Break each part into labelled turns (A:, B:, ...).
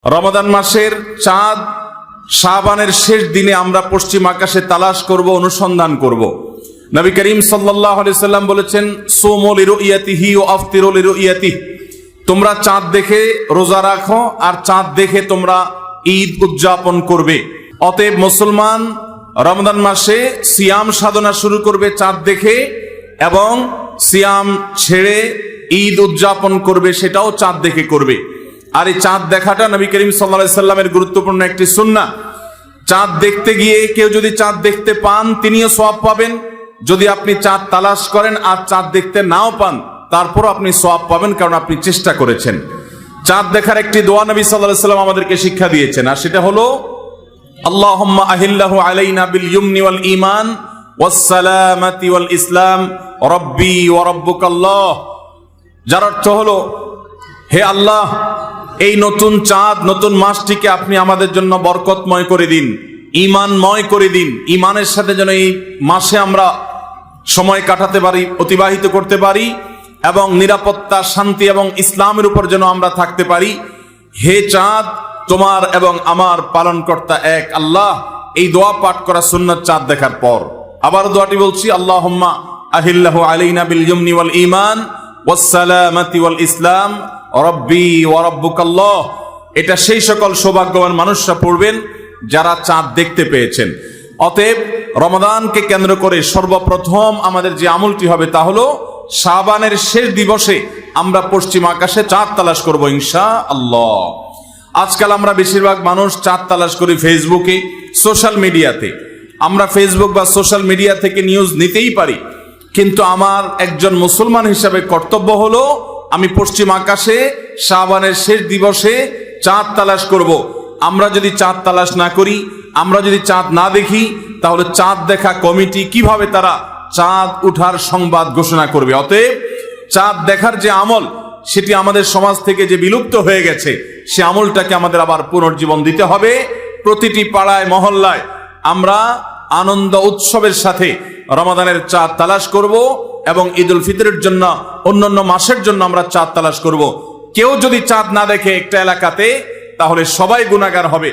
A: রমাদান মাসের চাঁদ শাবানের শেষ দিনে আমরা পশ্চিম আকাশে তালাশ করব, অনুসন্ধান করব। নবী করিম সাল্লাল্লাহু আলাইহি সাল্লাম বলেছেন, সুমু লিরুইয়াতিহি ওয়া আফতিরু লিরুইয়াতিহি, তোমরা চাঁদ দেখে রোজা রাখো আর চাঁদ দেখে তোমরা ঈদ উদযাপন করবে। অতএব মুসলমান রমজান মাসে সিয়াম সাধনা শুরু করবে চাঁদ দেখে, এবং সিয়াম ছেড়ে ঈদ উদযাপন করবে সেটাও চাঁদ দেখে করবে। আর এই চাঁদ দেখাটা নবী করিম সাল্লাল্লাহু আলাইহি সাল্লামের গুরুত্বপূর্ণ একটি সুন্নাহ। চাঁদ দেখতে গিয়ে কেউ যদি চাঁদ দেখতে পান তিনিও সওয়াব পাবেন। যদি আপনি চাঁদ তালাশ করেন আর চাঁদ দেখতে নাও পান তারপরও আপনি সওয়াব পাবেন, কারণ আপনি চেষ্টা করেছেন। চাঁদ দেখার একটি দোয়া নবী সাল্লাল্লাহু আলাইহি সাল্লাম আমাদেরকে শিক্ষা দিয়েছেন, আর সেটা হলো আল্লাহুম্মা আহিল্লাহু আলাইনা বিল ইয়ুমনি ওয়াল ঈমান ওয়াস সালামাতি ওয়াল ইসলাম রাব্বি ওয়া রাব্বুকাল্লাহ। যার অর্থ হলো, হে আল্লাহ, এই নতুন চাঁদ নতুন মাসটিকে আপনি আমাদের জন্য বরকতময় করে দিন, ঈমানময় করে দিন। ঈমানের সাথে যেন এই মাসে আমরা সময় কাটাতে পারি, অতিবাহিত করতে পারি, এবং নিরাপত্তা, শান্তি এবং ইসলামের উপর যেন আমরা থাকতে পারি। হে চাঁদ, তোমার এবং আমার পালনকর্তা এক আল্লাহ। এই দোয়া পাঠ করা সুন্নাত চাঁদ দেখার পর। আবার দোয়াটি বলছি, আল্লাহুম্মা আহিল্লাহু আলাইনা বিল ইয়ুমনি ওয়াল ঈমান ওয়াস সালামাতি ওয়াল ইসলাম রাব্বি ওয়া রাব্বুকাল্লাহ। এটা সেই সকল সৌভাগ্যবান মানুষরা পড়বেন যারা চাঁদ দেখতে পেয়েছেন। অতএব রমাদানকে কেন্দ্র করে সর্বপ্রথম আমাদের যে আমলটি হবে তা হলো শাবানের শেষ দিবসে আমরা পশ্চিম আকাশে চাঁদ তালাশ করব ইনশাআল্লাহ। আজকাল আমরা বেশিরভাগ মানুষ চাঁদ তালাশ করি ফেসবুকে, সোশ্যাল মিডিয়াতে। আমরা ফেসবুক বা সোশ্যাল মিডিয়া থেকে নিউজ নিতেই পারি, কিন্তু আমার একজন মুসলমান হিসাবে কর্তব্য হলো আমি পশ্চিম আকাশে শাবানের শেষ দিবসে চাঁদ তালাশ করব। আমরা যদি চাঁদ তালাশ না করি, আমরা যদি চাঁদ না দেখি, তাহলে চাঁদ দেখা কমিটি কিভাবে তারা চাঁদ উঠার সংবাদ ঘোষণা করবে? অতএব চাঁদ দেখার যে আমল, সেটি আমাদের সমাজ থেকে যে বিলুপ্ত হয়ে গেছে, সে আমলটাকে আমাদের আবার পুনর্জীবন দিতে হবে। প্রতিটি পাড়ায় মহল্লায় আমরা আনন্দ উৎসবের সাথে রমাদানের চাঁদ তালাশ করব, এবং ঈদুল ফিতরের জন্য, অন্যান্য মাসের জন্য আমরা চাঁদ তালাশ করব। কেউ যদি চাঁদ না দেখে একটা এলাকাতে, তাহলে সবাই গুনাহগার হবে।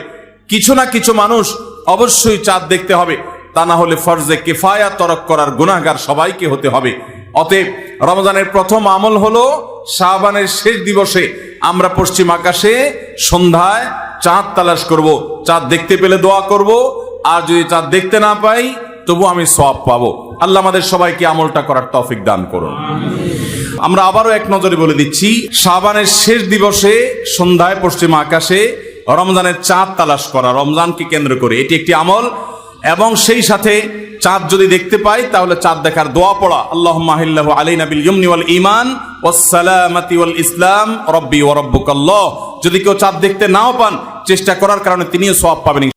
A: কিছু না কিছু মানুষ অবশ্যই চাঁদ দেখতে হবে, তা না হলে ফরজে কিফায়া তরক করার গুনাহগার সবাইকে হতে হবে। অতএব রমজানের প্রথম আমল হলো শাবানের শেষ দিবসে আমরা পশ্চিম আকাশে সন্ধ্যায় চাঁদ তালাশ করব। চাঁদ দেখতে পেলে দোয়া করব, আর যদি চাঁদ দেখতে না পাই তবু আমি সওয়াব পাবো। আল্লাহ আমাদের সবাইকে আমলটা করার তৌফিক দান করুন। আমরা আবারও এক নজরে বলে দিচ্ছি, শাবানের শেষ দিবসে সন্ধ্যায় পশ্চিম আকাশে রমজানের চাঁদ তালাশ করা, রমজানকে কেন্দ্র করে, এটি একটি আমল। এবং সেই সাথে চাঁদ যদি দেখতে পাই তাহলে চাঁদ দেখার দোয়া পড়া, আল্লাহুম্মা আহিল্লাহু আলাইনা বিল ইয়ুমনি ওয়াল ঈমান ওয়াস সালামাতি ওয়াল ইসলাম রাব্বি ওয়া রাব্বুকাল্লাহ। যদি কেউ চাঁদ দেখতে নাও পান, চেষ্টা করার কারণে তিনিও সওয়াব পাবেন।